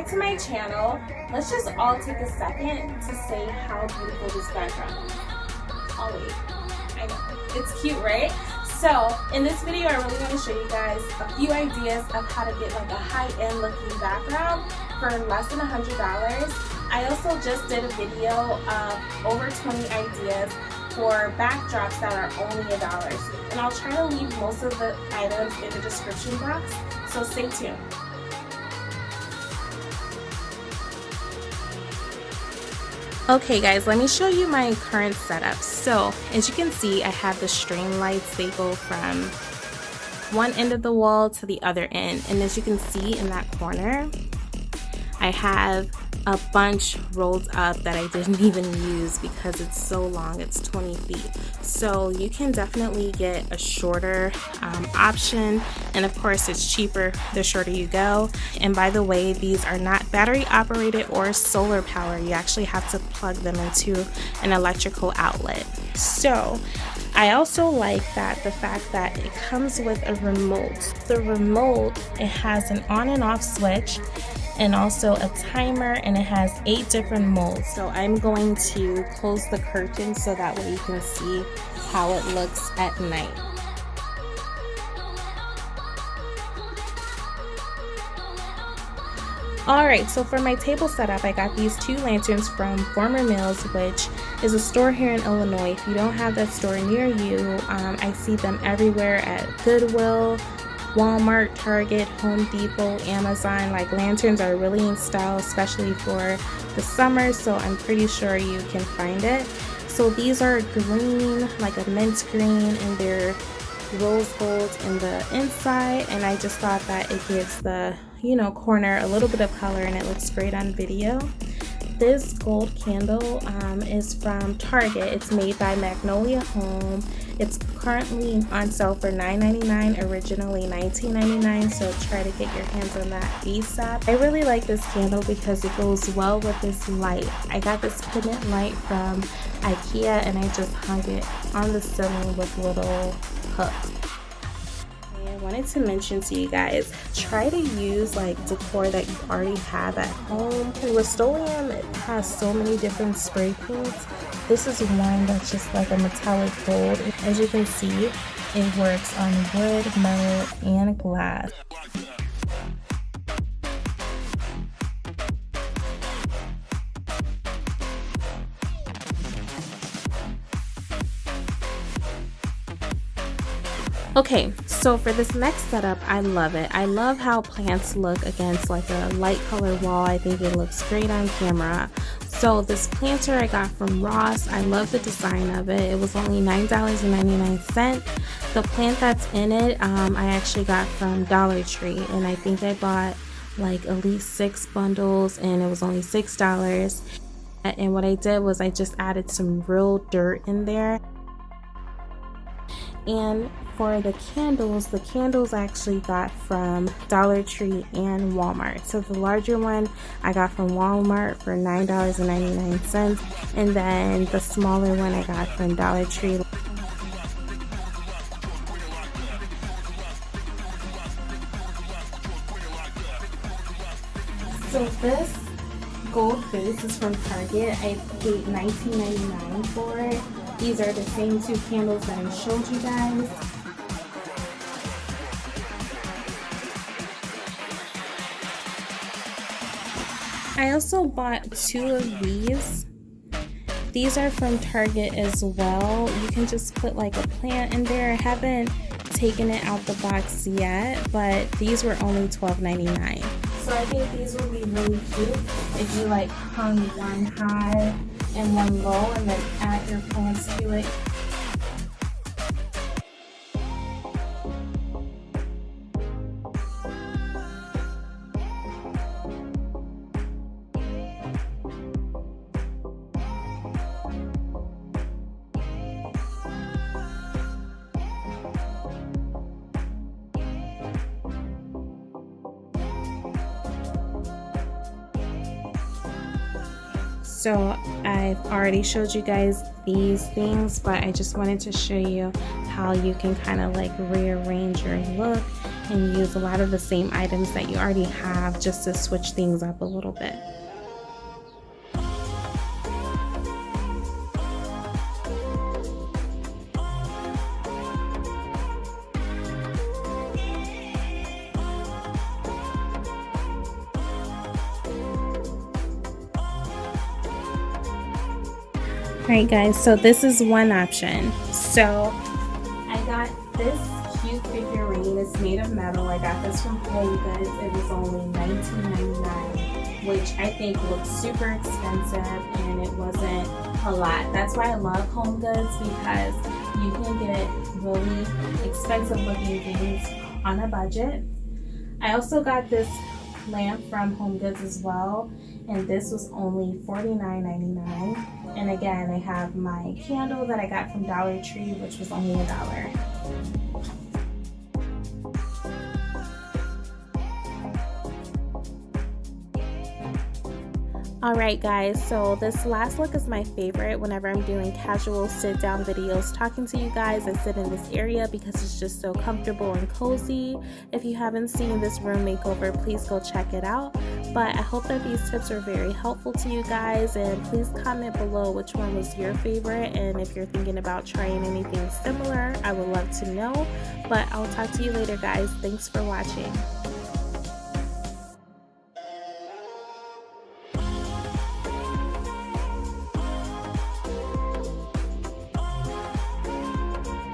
to my channel. Let's just all take a second to say how beautiful this background is. Oh wait, I know, it's cute, right? So in this video, I really want to show you guys a few ideas of how to get like a high-end looking background for less than $100. I also just did a video of over 20 ideas for backdrops that are only $1. And I'll try to leave most of the items in the description box, so stay tuned. Okay guys, let me show you my current setup. So as you can see, I have the string lights. They go from one end of the wall to the other end. And as you can see in that corner, I have a bunch rolled up that I didn't even use because it's so long. It's 20 feet. So you can definitely get a shorter option, and of course it's cheaper the shorter you go. And by the way, these are not battery operated or solar power. You actually have to plug them into an electrical outlet. So I also like that the fact that it comes with a remote. The remote, it has an on and off switch and also a timer, and it has 8 different modes. So I'm going to close the curtain so that way you can see how it looks at night. Alright, so for my table setup, I got these 2 lanterns from Former Mills, which is a store here in Illinois. If you don't have that store near you, I see them everywhere at Goodwill, Walmart, Target, Home Depot, Amazon. Like, lanterns are really in style, especially for the summer, so I'm pretty sure you can find it. So these are green, like a mint green, and they're rose gold in the inside, and I just thought that it gives the corner a little bit of color, and it looks great on video. This gold candle is from Target. It's made by Magnolia Home. It's currently on sale for $9.99, originally $19.99, so try to get your hands on that ASAP. I really like this candle because it goes well with this light. I got this pendant light from IKEA, and I just hung it on the ceiling with little hooks. I wanted to mention to you guys, try to use like decor that you already have at home. Rust-Oleum, it has so many different spray paints. This is one that's just like a metallic gold. As you can see, it works on wood, metal, and glass. Okay, so for this next setup, I love it. I love how plants look against like a light color wall. I think it looks great on camera. So this planter I got from Ross. I love the design of it. It was only $9.99. The plant that's in it, I actually got from Dollar Tree, and I think I bought like at least 6 bundles, and it was only $6. And what I did was I just added some real dirt in there. And for the candles I actually got from Dollar Tree and Walmart. So the larger one I got from Walmart for $9.99, and then the smaller one I got from Dollar Tree. So this gold base is from Target. I paid $19.99 for it. These are the same 2 candles that I showed you guys. I also bought 2 of these. These are from Target as well. You can just put like a plant in there. I haven't taken it out the box yet, but these were only $12.99. So I think these will be really cute if you like hung one high and one low and then add your plants to it. So I've already showed you guys these things, but I just wanted to show you how you can kind of like rearrange your look and use a lot of the same items that you already have just to switch things up a little bit. Alright guys, so this is one option. So I got this cute figurine. It's made of metal. I got this from Home Goods. It was only $19.99, which I think looks super expensive, and it wasn't a lot. That's why I love Home Goods, because you can get really expensive looking things on a budget. I also got this lamp from Home Goods as well, and this was only $49.99. And again, I have my candle that I got from Dollar Tree, which was only $1. Alright guys, so this last look is my favorite. Whenever I'm doing casual sit down videos talking to you guys, I sit in this area because it's just so comfortable and cozy. If you haven't seen this room makeover, please go check it out. But I hope that these tips are very helpful to you guys, and please comment below which one was your favorite, and if you're thinking about trying anything similar, I would love to know. But I'll talk to you later guys. Thanks for watching.